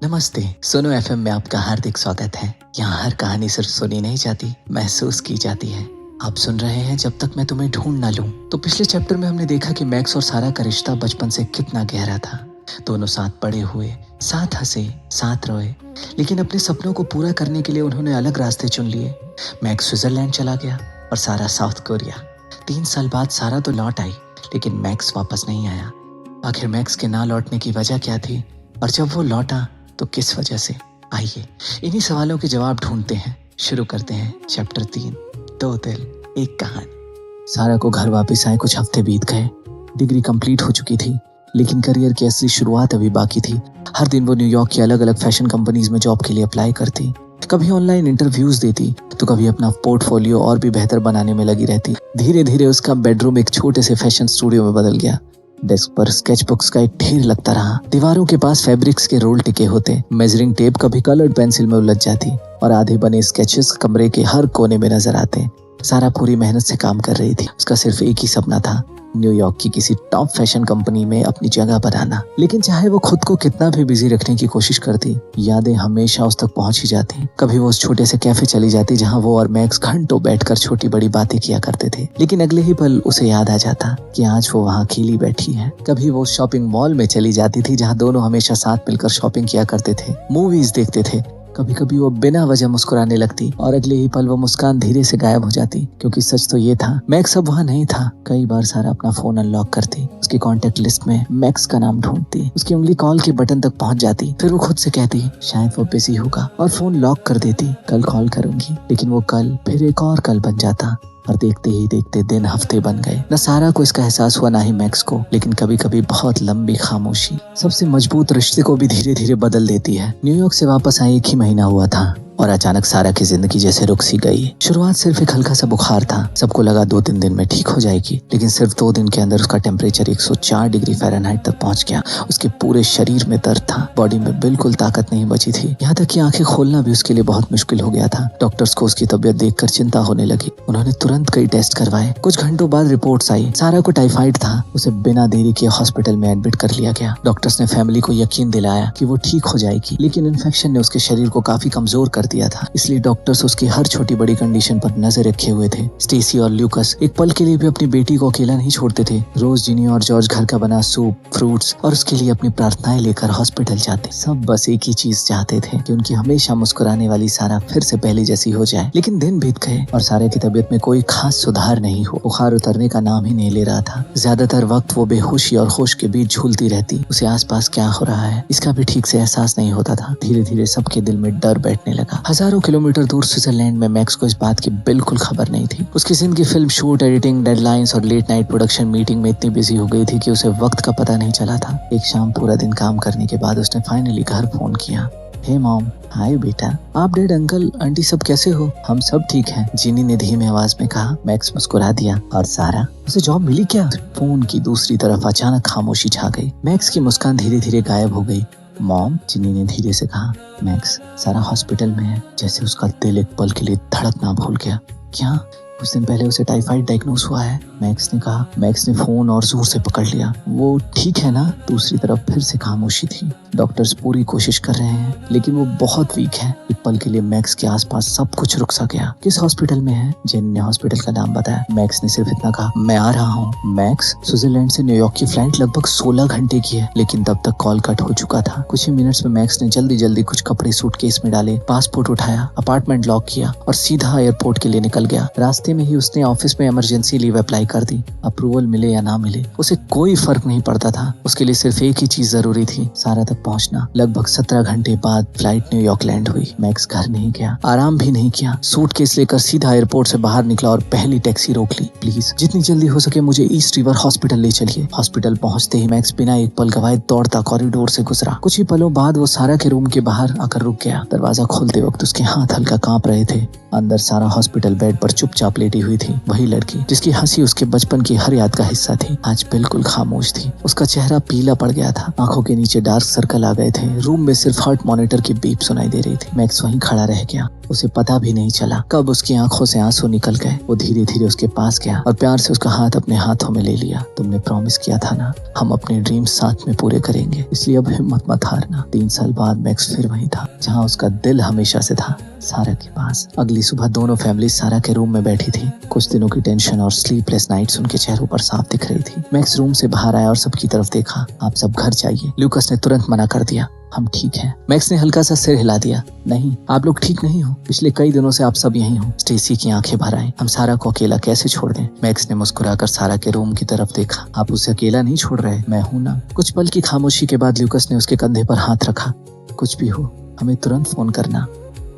नमस्ते, सोनो एफएम में आपका हार्दिक स्वागत है। यहाँ हर कहानी सिर्फ सुनी नहीं जाती, महसूस की जाती है। आप सुन रहे हैं जब तक मैं तुम्हें ढूंढ ना लूं। तो पिछले चैप्टर में हमने देखा कि मैक्स और सारा का रिश्ता बचपन से कितना गहरा था। दोनों साथ बड़े हुए, साथ हंसे, साथ रोए, लेकिन अपने सपनों को पूरा करने के लिए उन्होंने अलग रास्ते चुन लिए। मैक्स स्विट्जरलैंड चला गया और सारा साउथ कोरिया। 3 साल बाद सारा तो लौट आई, लेकिन मैक्स वापस नहीं आया। आखिर मैक्स के ना लौटने की वजह क्या थी, और जब वो लौटा तो किस वजह से? आइए इन्हीं सवालों के जवाब ढूंढते हैं। शुरू करते हैं चैप्टर 3, 2 दिल एक कहानी। सारा को घर वापस आए कुछ हफ्ते बीत गए। डिग्री कंप्लीट हो चुकी थी, लेकिन करियर की असली शुरुआत अभी बाकी थी। हर दिन वो न्यूयॉर्क की अलग अलग फैशन कंपनीज में जॉब के लिए अप्लाई करती, कभी ऑनलाइन इंटरव्यूज देती तो कभी अपना पोर्टफोलियो और भी बेहतर बनाने में लगी रहती। धीरे धीरे उसका बेडरूम एक छोटे से फैशन स्टूडियो में बदल गया। डेस्क पर स्केचबुक्स का एक ढेर लगता रहा। दीवारों के पास फैब्रिक्स के रोल टिके होते, मेजरिंग टेप कभी कलर्ड पेंसिल में उलझ जाती और आधे बने स्केचेस कमरे के हर कोने में नजर आते। सारा पूरी मेहनत से काम कर रही थी। उसका सिर्फ एक ही सपना था, न्यूयॉर्क की किसी टॉप फैशन कंपनी में अपनी जगह बनाना। लेकिन चाहे वो खुद को कितना भी बिजी रखने की कोशिश करती, यादें हमेशा उस तक पहुंच ही जाती। कभी वो उस छोटे से कैफे चली जाती जहां वो और मैक्स घंटों बैठकर छोटी बड़ी बातें किया करते थे, लेकिन अगले ही पल उसे याद आ जाता कि आज वो वहां अकेली बैठी है। कभी वो शॉपिंग मॉल में चली जाती थी जहां दोनों हमेशा साथ मिलकर शॉपिंग किया करते थे, मूवीज देखते थे। कभी कभी वो बिना वजह मुस्कुराने लगती और अगले ही पल वो मुस्कान धीरे से गायब हो जाती, क्योंकि सच तो ये था मैक्स अब वहाँ नहीं था। कई बार सारा अपना फोन अनलॉक करती, उसकी कॉन्टेक्ट लिस्ट में मैक्स का नाम ढूंढती, उसकी उंगली कॉल के बटन तक पहुंच जाती। फिर वो खुद से कहती शायद वो बिजी होगा और फोन लॉक कर देती, कल कॉल करूंगी। लेकिन वो कल फिर एक और कल बन जाता और देखते ही देखते दिन हफ्ते बन गए। न सारा को इसका एहसास हुआ, ना ही मैक्स को, लेकिन कभी कभी बहुत लंबी खामोशी सबसे मजबूत रिश्ते को भी धीरे धीरे बदल देती है। न्यूयॉर्क से वापस आए 1 ही महीना हुआ था और अचानक सारा की जिंदगी जैसे रुक सी गई। शुरुआत सिर्फ एक हल्का सा बुखार था, सबको लगा 2-3 दिन में ठीक हो जाएगी, लेकिन सिर्फ 2 दिन के अंदर उसका टेम्परेचर 104 डिग्री फ़ारेनहाइट तक पहुंच गया। उसके पूरे शरीर में दर्द था, बॉडी में बिल्कुल ताकत नहीं बची थी, यहाँ तक कि आंखें खोलना भी उसके लिए बहुत मुश्किल हो गया था। डॉक्टर्स को उसकी तबीयत देखकर चिंता होने लगी। उन्होंने तुरंत कई टेस्ट करवाए। कुछ घंटों बाद रिपोर्ट्स आई, सारा को टाइफाइड था। उसे बिना देरी किए हॉस्पिटल में एडमिट कर लिया गया। डॉक्टर्स ने फैमिली को यकीन दिलाया कि वो ठीक हो जाएगी, लेकिन इन्फेक्शन ने उसके शरीर को काफी कमजोर कर दिया था, इसलिए डॉक्टर्स उसकी हर छोटी बड़ी कंडीशन पर नजर रखे हुए थे। स्टेसी और ल्यूकस एक पल के लिए भी अपनी बेटी को अकेला नहीं छोड़ते थे। रोज जिनी और जॉर्ज घर का बना सूप, फ्रूट्स और उसके लिए अपनी प्रार्थनाएं लेकर हॉस्पिटल जाते। सब बस एक ही चीज चाहते थे कि उनकी हमेशा मुस्कुराने वाली सारा फिर से पहले जैसी हो जाए। लेकिन दिन बीत गए और सारा की तबीयत में कोई खास सुधार नहीं हो। बुखार उतरने का नाम ही नहीं ले रहा था। ज्यादातर वक्त वो बेहोशी और होश के बीच झूलती रहती। उसे आसपास क्या हो रहा है इसका भी ठीक से एहसास नहीं होता था। धीरे धीरे सबके दिल में डर बैठने लगा। हजारों किलोमीटर दूर स्विट्जरलैंड में मैक्स को इस बात की बिल्कुल खबर नहीं थी। उसकी जिंदगी फिल्म शूट, एडिटिंग, डेडलाइंस और लेट नाइट प्रोडक्शन मीटिंग में इतनी बिजी हो गई थी कि उसे वक्त का पता नहीं चला था। एक शाम पूरा दिन काम करने के बाद उसने फाइनली घर फोन किया। हे मॉम। हाय बेटा, आप, डैड, अंकल, आंटी सब कैसे हो? हम सब ठीक हैं, जिनी ने धीमी आवाज में कहा। मैक्स मुस्कुरा दिया। और सारा, उसे जॉब मिली क्या? फोन की दूसरी तरफ अचानक खामोशी छा गई। मैक्स की मुस्कान धीरे धीरे गायब हो गई। मॉम, जिनी ने धीरे से कहा। मैक्स, सारा हॉस्पिटल में है। जैसे उसका दिल एक पल के लिए धड़कना भूल गया। क्या? कुछ दिन पहले उसे टाइफाइड डायग्नोस हुआ है, मैक्स ने कहा। मैक्स ने फोन और जोर से पकड़ लिया। वो ठीक है ना? दूसरी तरफ फिर से खामोशी थी। डॉक्टर्स पूरी कोशिश कर रहे हैं, लेकिन वो बहुत वीक है। एक पल के लिए मैक्स के आसपास सब कुछ रुक सा गया। किस हॉस्पिटल में है? जेन ने हॉस्पिटल का नाम बताया। मैक्स ने सिर्फ इतना कहा, मैं आ रहा हूँ। मैक्स, स्विट्जरलैंड से न्यूयॉर्क की फ्लाइट लगभग 16 घंटे की है, लेकिन तब तक कॉल कट हो चुका था। कुछ ही मिनट्स में मैक्स ने जल्दी जल्दी कुछ कपड़े सूटकेस में डाले, पासपोर्ट उठाया, अपार्टमेंट लॉक किया और सीधा एयरपोर्ट के लिए निकल गया। रास्ते में ही उसने ऑफिस में इमरजेंसी लीव अप्लाई कर दी। अप्रूवल मिले या ना मिले उसे कोई फर्क नहीं पड़ता था। उसके लिए सिर्फ एक ही चीज जरूरी थी, सारा तक पहुंचना। लगभग 17 घंटे बाद फ्लाइट न्यूयॉर्क लैंड हुई। मैक्स घर नहीं गया, आराम भी नहीं किया। सूटकेस लेकर सीधा एयरपोर्ट से बाहर निकला और पहली टैक्सी रोक ली। प्लीज, जितनी जल्दी हो सके मुझे ईस्ट रिवर हॉस्पिटल ले चलिए। हॉस्पिटल पहुंचते ही मैक्स बिना एक पल गवाए दौड़ता कॉरिडोर से गुजरा। कुछ ही पलों बाद वो सारा के रूम के बाहर आकर रुक गया। दरवाजा खोलते वक्त उसके हाथ हल्का कांप रहे थे। अंदर सारा हॉस्पिटल बेड पर चुपचाप लेटी हुई थी। वही लड़की जिसकी हंसी उसके बचपन की हर याद का हिस्सा थी, आज बिल्कुल खामोश थी। उसका चेहरा पीला पड़ गया था, आंखों के नीचे डार्क सर्कल आ गए थे। रूम में सिर्फ हार्ट मॉनिटर की बीप सुनाई दे रही थी। मैक्स वहीं खड़ा रह गया। उसे पता भी नहीं चला कब उसकी आंखों से आंसू निकल गए। वो धीरे धीरे उसके पास गया और प्यार से उसका हाथ अपने हाथों में ले लिया। तुमने प्रॉमिस किया था ना, हम अपने ड्रीम्स साथ में पूरे करेंगे, इसलिए अब हिम्मत मत हारना। 3 साल बाद मैक्स फिर वहीं था जहाँ उसका दिल हमेशा से था, सारा के पास। अगली सुबह दोनों फैमिली सारा के रूम में बैठी थी। कुछ दिनों की टेंशन और स्लीपलेस नाइट्स उनके चेहरों पर साफ दिख रही थी। मैक्स रूम से बाहर आया और सबकी तरफ देखा। आप सब घर जाइए। ल्यूकास ने तुरंत मना कर दिया। हम ठीक हैं। मैक्स ने हल्का सा सिर हिला दिया। नहीं, आप लोग ठीक नहीं हो। पिछले कई दिनों से आप सब यहीं हो। स्टेसी की आंखें भर आई। हम सारा को अकेला कैसे छोड़ दें? मैक्स ने मुस्कुराकर सारा के रूम की तरफ देखा। आप उसे अकेला नहीं छोड़ रहे, मैं हूं ना। कुछ पल की खामोशी के बाद ल्यूकास ने उसके कंधे पर हाथ रखा। कुछ भी हो, हमें तुरंत फोन करना।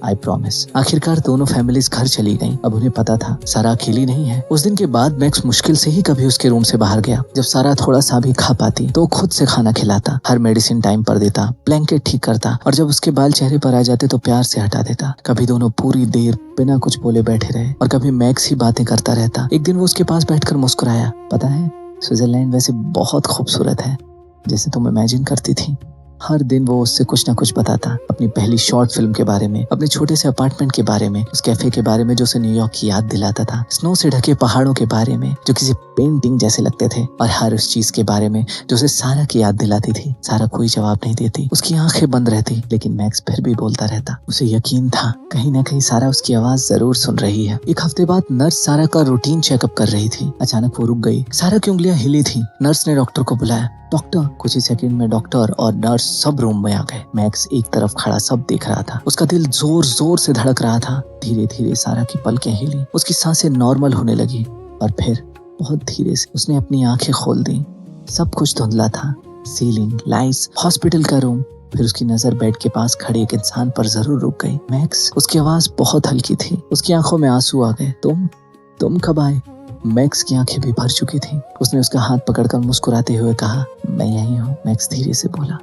I promise. आखिरकार दोनों फैमिलीज घर चली गईं। अब उन्हें पता था सारा अकेली नहीं है। उस दिन के बाद मैक्स मुश्किल से ही कभी उसके रूम से बाहर गया। जब सारा थोड़ा सा भी खा पाती तो खुद से खाना खिलाता, हर मेडिसिन टाइम पर देता, ब्लैंकेट ठीक करता और जब उसके बाल चेहरे पर आ जाते तो प्यार से हटा देता। कभी दोनों पूरी देर बिना कुछ बोले बैठे रहे और कभी मैक्स ही बातें करता रहता। एक दिन वो उसके पास बैठकर मुस्कुराया। पता है, स्विट्जरलैंड वैसे बहुत खूबसूरत है, जैसे तुम इमेजिन करती थी। हर दिन वो उससे कुछ ना कुछ बताता, अपनी पहली शॉर्ट फिल्म के बारे में, अपने छोटे से अपार्टमेंट के बारे में, उस कैफे के बारे में जो उसे न्यूयॉर्क की याद दिलाता था, स्नो से ढके पहाड़ों के बारे में जो किसी पेंटिंग जैसे लगते थे, और हर उस चीज के बारे में जो उसे सारा की याद दिलाती थी। सारा कोई जवाब नहीं देती, उसकी आंखें बंद रहती, लेकिन मैक्स फिर भी बोलता रहता। उसे यकीन था कहीं ना कहीं सारा उसकी आवाज जरूर सुन रही है। एक हफ्ते बाद नर्स सारा का रूटीन चेकअप कर रही थी। अचानक वो रुक गई। सारा की उंगलियां हिली थी। नर्स ने डॉक्टर को बुलाया। डॉक्टर। कुछ ही सेकंड में डॉक्टर और नर्स सब रूम में आ गए। मैक्स एक तरफ खड़ा सब देख रहा था। उसका दिल जोर जोर से धड़क रहा था। धीरे धीरे सारा की पलकें हिली, उसकी सांसें नॉर्मल होने लगी और फिर बहुत धीरे से उसने अपनी आंखें खोल दी। सब कुछ धुंधला था, सीलिंग, लाइट्स, हॉस्पिटल का रूम। फिर उसकी नजर बेड के पास खड़े एक इंसान पर जरूर रुक गई। मैक्स। उसकी आवाज बहुत हल्की थी। उसकी आंखों में आंसू आ गए। तुम कब आए? मैक्स की आंखें भी भर चुकी थीं। उसने उसका हाथ पकड़कर मुस्कुराते हुए कहा, मैं यहीं हूँ। मैक्स धीरे से बोला,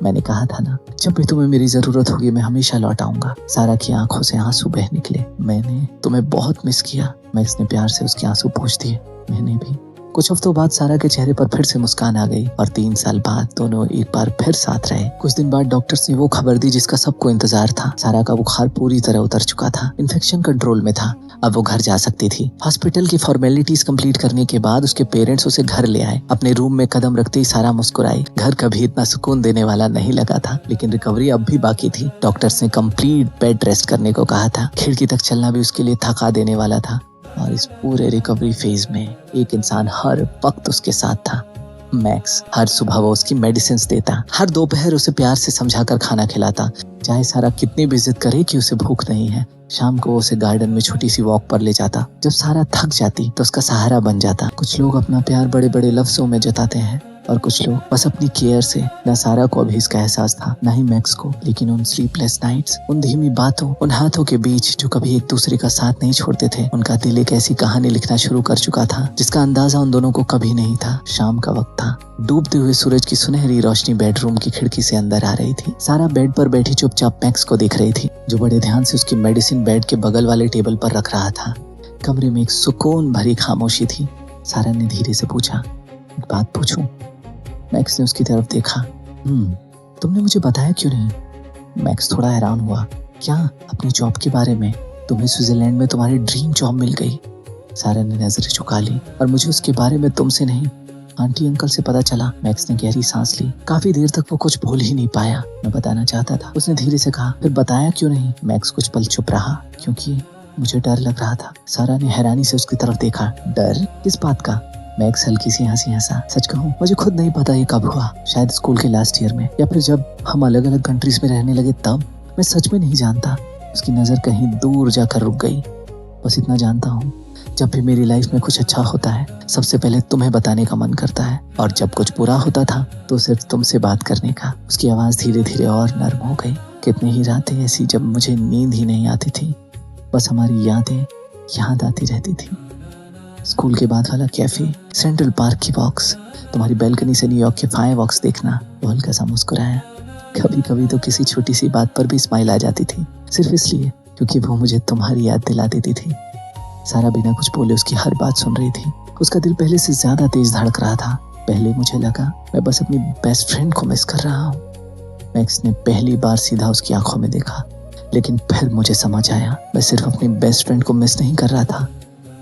मैंने कहा था ना, जब भी तुम्हें मेरी जरूरत होगी मैं हमेशा लौट आऊंगा। सारा की आंखों से आंसू बह निकले। मैंने तुम्हें बहुत मिस किया। मैक्स ने प्यार से उसके आंसू पोंछ दिए। मैंने भी। कुछ हफ्तों बाद सारा के चेहरे पर फिर से मुस्कान आ गई और 3 साल बाद दोनों एक बार फिर साथ रहे। कुछ दिन बाद डॉक्टर्स ने वो खबर दी जिसका सबको इंतजार था। सारा का बुखार पूरी तरह उतर चुका था, इन्फेक्शन कंट्रोल में था। अब वो घर जा सकती थी। हॉस्पिटल की फॉर्मेलिटीज कंप्लीट करने के बाद उसके पेरेंट्स उसे घर ले आए। अपने रूम में कदम रखते ही सारा मुस्कुराई। घर कभी इतना सुकून देने वाला नहीं लगा था, लेकिन रिकवरी अब भी बाकी थी। डॉक्टर्स ने कंप्लीट बेड रेस्ट करने को कहा था। खिड़की तक चलना भी उसके लिए थका देने वाला था। और इस पूरे रिकवरी फेज में एक इंसान हर वक्त उसके साथ था, मैक्स। हर सुबह वो उसकी मेडिसिन देता, हर दोपहर उसे प्यार से समझाकर खाना खिलाता, चाहे सारा कितनी भी जिद करे कि उसे भूख नहीं है। शाम को उसे गार्डन में छोटी सी वॉक पर ले जाता। जब सारा थक जाती तो उसका सहारा बन जाता। कुछ लोग अपना प्यार बड़े बड़े लफ्जों में जताते हैं और कुछ लोग बस अपनी केयर से। न सारा को अभी इसका एहसास था, न ही मैक्स को, लेकिन उन स्लीपलेस नाइट्स, उन धीमी बातों, उन हाथों के बीच जो कभी एक दूसरे का साथ नहीं छोड़ते थे, उनका दिल एक ऐसी कहानी लिखना शुरू कर चुका था जिसका अंदाजा उन दोनों को कभी नहीं था। शाम का वक्त था। डूबते हुए सूरज की सुनहरी रोशनी बेडरूम की खिड़की से अंदर आ रही थी। सारा बेड पर बैठी चुपचाप मैक्स को देख रही थी, जो बड़े ध्यान से उसकी मेडिसिन बेड के बगल वाले टेबल पर रख रहा था। कमरे में एक सुकून भरी खामोशी थी। सारा ने धीरे से पूछा, एक बात पूछूं? मैक्स ने उसकी तरफ देखा। तुमने मुझे बताया क्यों नहीं? मैक्स थोड़ा हैरान हुआ। क्या? अपनी जॉब के बारे में? तुम्हें स्विट्जरलैंड में तुम्हारी ड्रीम जॉब मिल गई। सारा ने नजर झुका ली। और मुझे उसके बारे में तुमसे नहीं, आंटी अंकल से पता चला। मैक्स ने गहरी सांस ली। काफी देर तक वो कुछ बोल ही नहीं पाया। मैं बताना चाहता था, उसने धीरे से कहा। फिर बताया क्यों नहीं? मैक्स कुछ पल चुप रहा। क्योंकि मुझे डर लग रहा था। सारा ने हैरानी से उसकी तरफ देखा। डर? किस बात का? मैक्स हल्की सी हंसी हंसा। सच कहूं, मुझे खुद नहीं पता ये कब हुआ। शायद स्कूल के लास्ट ईयर में, या फिर जब हम अलग अलग कंट्रीज में रहने लगे तब। मैं सच में नहीं जानता। उसकी नजर कहीं दूर जाकर रुक गई। बस इतना जानता हूँ, जब भी मेरी लाइफ में कुछ अच्छा होता है सबसे पहले तुम्हें बताने का मन करता है, और जब कुछ बुरा होता था तो सिर्फ तुमसे बात करने का। उसकी आवाज धीरे धीरे और नर्म हो गई। कितनी ही रातें ऐसी जब मुझे नींद ही नहीं आती थी, बस हमारी यादें याद आती रहती थी। स्कूल के बाद वाला कैफे, सेंट्रल पार्क की वॉक्स, तुम्हारी बैल्कनी से न्यूयॉर्क के फायर वॉक्स देखना। वो हल्का सा मुस्कुराया। कभी कभी तो किसी छोटी सी बात पर भी स्माइल आ जाती थी, सिर्फ इसलिए क्योंकि वो मुझे तुम्हारी याद दिला देती थी। सारा बिना कुछ बोले उसकी हर बात सुन रही थी। उसका दिल पहले से ज्यादा तेज धड़क रहा था। पहले मुझे लगा मैं बस अपनी बेस्ट फ्रेंड को मिस कर रहा हूँ। मैक्स ने पहली बार सीधा उसकी आंखों में देखा। लेकिन फिर मुझे समझ आया, मैं सिर्फ अपनी बेस्ट फ्रेंड को मिस नहीं कर रहा था।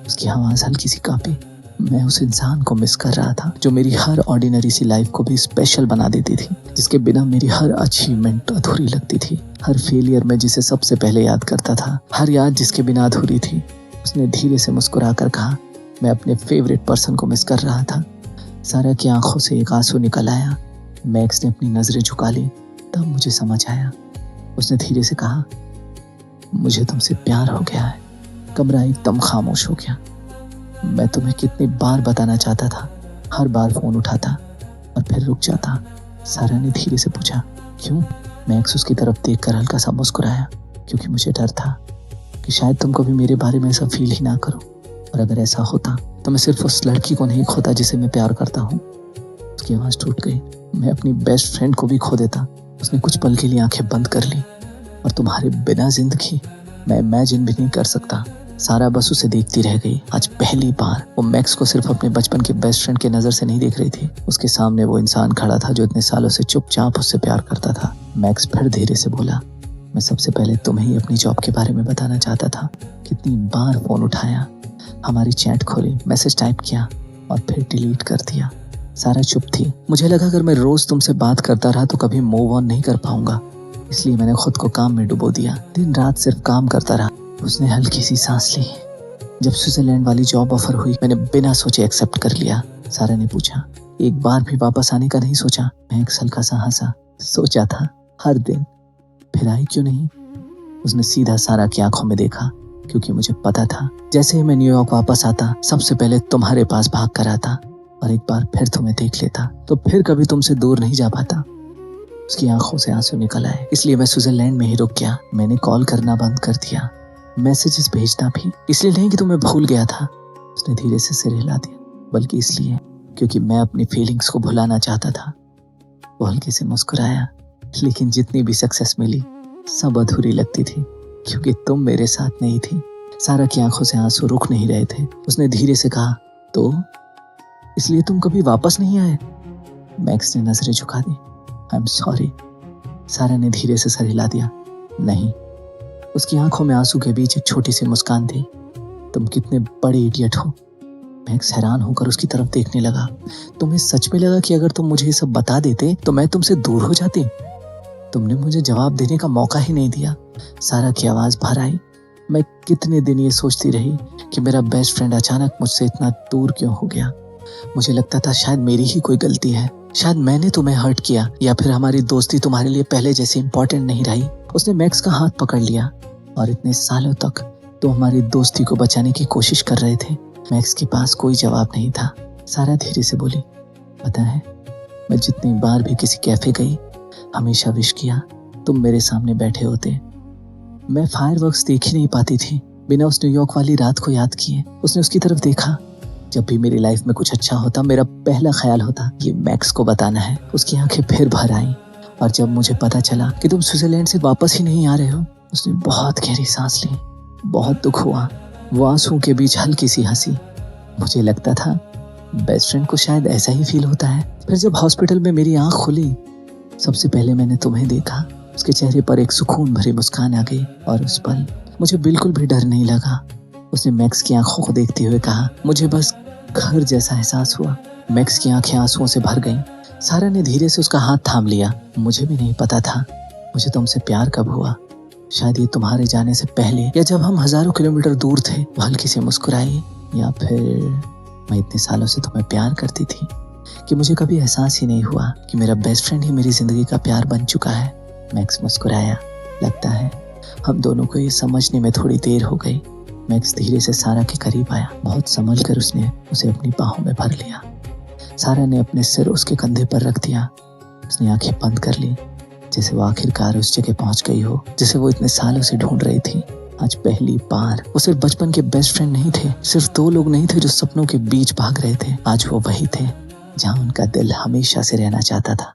उसकी आवाज़ हल्की सी कांपी। मैं उस इंसान को मिस कर रहा था जो मेरी हर ऑर्डिनरी सी लाइफ को भी स्पेशल बना देती थी, जिसके बिना मेरी हर अचीवमेंट अधूरी लगती थी, हर फेलियर में जिसे सबसे पहले याद करता था, हर याद जिसके बिना अधूरी थी। उसने धीरे से मुस्कुरा कर कहा, मैं अपने फेवरेट पर्सन को मिस कर रहा था। सारा की आंखों से एक आंसू निकल आया। मैक्स ने अपनी नजरें झुका ली। तब मुझे समझ आया। उसने धीरे से कहा, मुझे तुमसे प्यार हो गया है। कमरा एकदम खामोश हो गया। मैं तुम्हें कितनी बार बताना चाहता था, हर बार फोन उठाता और फिर रुक जाता। सारा ने धीरे से पूछा, क्यों? मैक्स उसकी तरफ देखकर हल्का सा मुस्कुराया, क्योंकि मुझे डर था कि शायद तुम कभी मेरे बारे में ऐसा फील ही ना करो, और अगर ऐसा होता तो मैं सिर्फ उस लड़की को नहीं खोता जिसे मैं प्यार करता हूँ। उसकी आवाज़ टूट गई। मैं अपनी बेस्ट फ्रेंड को भी खो देता। उसने कुछ पल के लिए आंखें बंद कर ली। और तुम्हारे बिना जिंदगी मैं इमेजिन भी नहीं कर सकता। सारा बस उसे देखती रह गई। आज पहली बार वो मैक्स को सिर्फ अपने बचपन के बेस्ट फ्रेंड की नजर से नहीं देख रही थी। उसके सामने वो इंसान खड़ा था जो इतने सालों से चुपचाप उससे प्यार करता था। मैक्स फिर धीरे से बोला, मैं सबसे पहले तुम्हें ही अपनी जॉब के बारे में बताना चाहता था। कितनी बार फोन उठाया, हमारी चैट खोली, मैसेज टाइप किया और फिर डिलीट कर दिया। सारा चुप थी। मुझे लगा अगर मैं रोज तुमसे बात करता रहा तो कभी मूव ऑन नहीं कर पाऊंगा, इसलिए मैंने खुद को काम में डुबो दिया। दिन रात सिर्फ काम करता रहा। उसने हल्की सी सांस ली। जब स्विट्जरलैंड वाली जॉब ऑफर हुई, मैंने बिना सोचे एक्सेप्ट कर लिया। सारा ने पूछा, एक बार भी वापस आने का नहीं सोचा? मैक्स हल्का सा हंसा, सोचा था हर दिन। फिर आई क्यों नहीं? उसने सीधा सारा की आंखों में देखा, क्योंकि मुझे पता था जैसे ही मैं न्यूयॉर्क वापस आता सबसे पहले तुम्हारे पास भाग कर आता और एक बार फिर तुम्हें देख लेता तो फिर कभी तुमसे दूर नहीं जा पाता। उसकी आंखों से आंसू निकल आए। इसलिए मैं स्विट्जरलैंड में ही रुक गया। मैंने कॉल करना बंद कर दिया, मैसेजेस भेजना भी। इसलिए नहीं कि तुम्हें भूल गया था, उसने धीरे से सिर हिला दिया, बल्कि इसलिए क्योंकि मैं अपनी फीलिंग्स को भुलाना चाहता था। वो हल्के से मुस्कुराया, लेकिन जितनी भी सक्सेस मिली सब अधूरी लगती थी, क्योंकि तुम मेरे साथ नहीं थी। सारा की आंखों से आंसू रुक नहीं रहे थे। उसने धीरे से कहा, तो इसलिए तुम कभी वापस नहीं आए? मैक्स ने नजरें झुका दी। I am sorry. सारा ने धीरे से सर हिला दिया। नहीं। उसकी आंखों में आंसू के बीच एक छोटी सी मुस्कान थी। तुम कितने बड़े इडियट हो। मैक्स हैरान होकर उसकी तरफ देखने लगा। तुम्हें सच में लगा कि अगर तुम मुझे ये सब बता देते तो मैं तुमसे दूर हो जाती? तुमने मुझे जवाब देने का मौका ही नहीं दिया। सारा की आवाज भर आई। मैं कितने दिन ये सोचती रही कि मेरा बेस्ट फ्रेंड अचानक मुझसे इतना दूर क्यों हो गया। मुझे लगता था शायद मेरी ही कोई गलती है, शायद मैंने तुम्हें हर्ट किया, या फिर हमारी दोस्ती तुम्हारे लिए पहले जैसी इंपॉर्टेंट नहीं रही। उसने मैक्स का हाथ पकड़ लिया। और इतने सालों तक तो हमारी दोस्ती को बचाने की कोशिश कर रहे थे। मैक्स के पास कोई जवाब नहीं था। सारा धीरे से बोली, पता है, मैं जितनी बार भी किसी कैफे गई हमेशा विश किया तुम मेरे सामने बैठे होते। मैं फायरवर्क्स देख ही नहीं पाती थी बिना उस न्यूयॉर्क वाली रात को याद किए। उसने उसकी तरफ देखा। जब भी मेरी लाइफ में कुछ अच्छा होता मेरा पहला ख्याल होता ये मैक्स को बताना है। उसकी आंखें फिर भर आईं। और जब मुझे पता चला कि तुम स्विट्जरलैंड से वापस ही नहीं आ रहे हो, उसने बहुत गहरी सांस ली। बहुत दुख हुआ। वो आंसुओं के बीच हल्की सी हंसी। मुझे लगता था बेस्ट फ्रेंड को शायद ऐसा ही फील होता है। फिर जब हॉस्पिटल में मेरी आंख खुली, सबसे पहले मैंने तुम्हें देखा। उसके चेहरे पर एक सुकून भरी मुस्कान आ गई और उस पल मुझे बिल्कुल भी डर नहीं लगा। उसने मैक्स की आंखों को देखते हुए कहा, मुझे बस घर जैसा एहसास हुआ। मैक्स की आंखें आंसुओं से भर गईं। सारा ने धीरे से उसका हाथ थाम लिया। मुझे भी नहीं पता था मुझे तुमसे प्यार कब हुआ। शायद ये तुम्हारे जाने से पहले, या जब हम हजारों किलोमीटर दूर थे। वो हल्की से मुस्कुराई। या फिर मैं इतने सालों से तुम्हें प्यार करती थी कि मुझे कभी एहसास ही नहीं हुआ कि मेरा बेस्ट फ्रेंड ही मेरी जिंदगी का प्यार बन चुका है। मैक्स मुस्कुराया। लगता है हम दोनों को ये समझने में थोड़ी देर हो गई। मैक्स धीरे से सारा के करीब आया। बहुत संभल कर उसने उसे अपनी बाहों में भर लिया। सारा ने अपने सिर उसके कंधे पर रख दिया। उसने आंखें बंद कर ली, जैसे वो आखिरकार उस जगह पहुंच गई हो जिसे वो इतने सालों से ढूंढ रही थी। आज पहली बार वो सिर्फ बचपन के बेस्ट फ्रेंड नहीं थे, सिर्फ दो लोग नहीं थे जो सपनों के बीच भाग रहे थे। आज वो वही थे जहां उनका दिल हमेशा से रहना चाहता था।